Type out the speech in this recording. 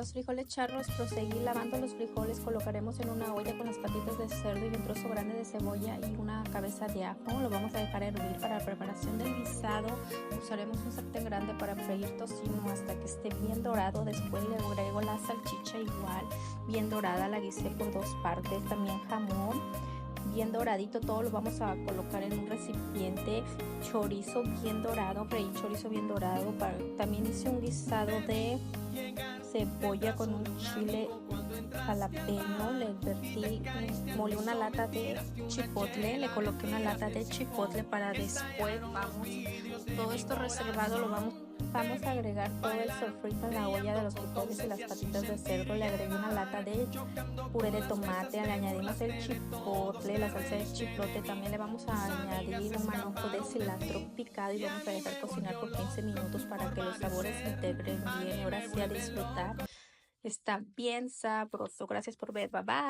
los frijoles charros, proseguir lavando los frijoles. Colocaremos en una olla con las patitas de cerdo y un trozo grande de cebolla y una cabeza de ajo. Lo vamos a dejar hervir. Para la preparación del guisado usaremos un sartén grande para freír tocino hasta que esté bien dorado. Después le agrego la salchicha igual, bien dorada, la guisé por dos partes. También jamón bien doradito, todo lo vamos a colocar en un recipiente. Chorizo bien dorado, freí chorizo bien dorado. También hice un guisado de cebolla con un chile jalapeño. Le vertí, molí una lata de chipotle, le coloqué una lata de chipotle para después. Todo esto reservado lo vamos a agregar todo el sofrito en la olla de los frijoles y las patitas de cerdo. Le agregué una lata de puré de tomate, le añadimos el chipotle, la salsa de chipotle. También le vamos a añadir un manojo de cilantro picado y vamos a dejar cocinar por 15 minutos para que los sabores se integren bien. Y ahora sí, a disfrutar. Está bien sabroso. Gracias por ver. Bye bye.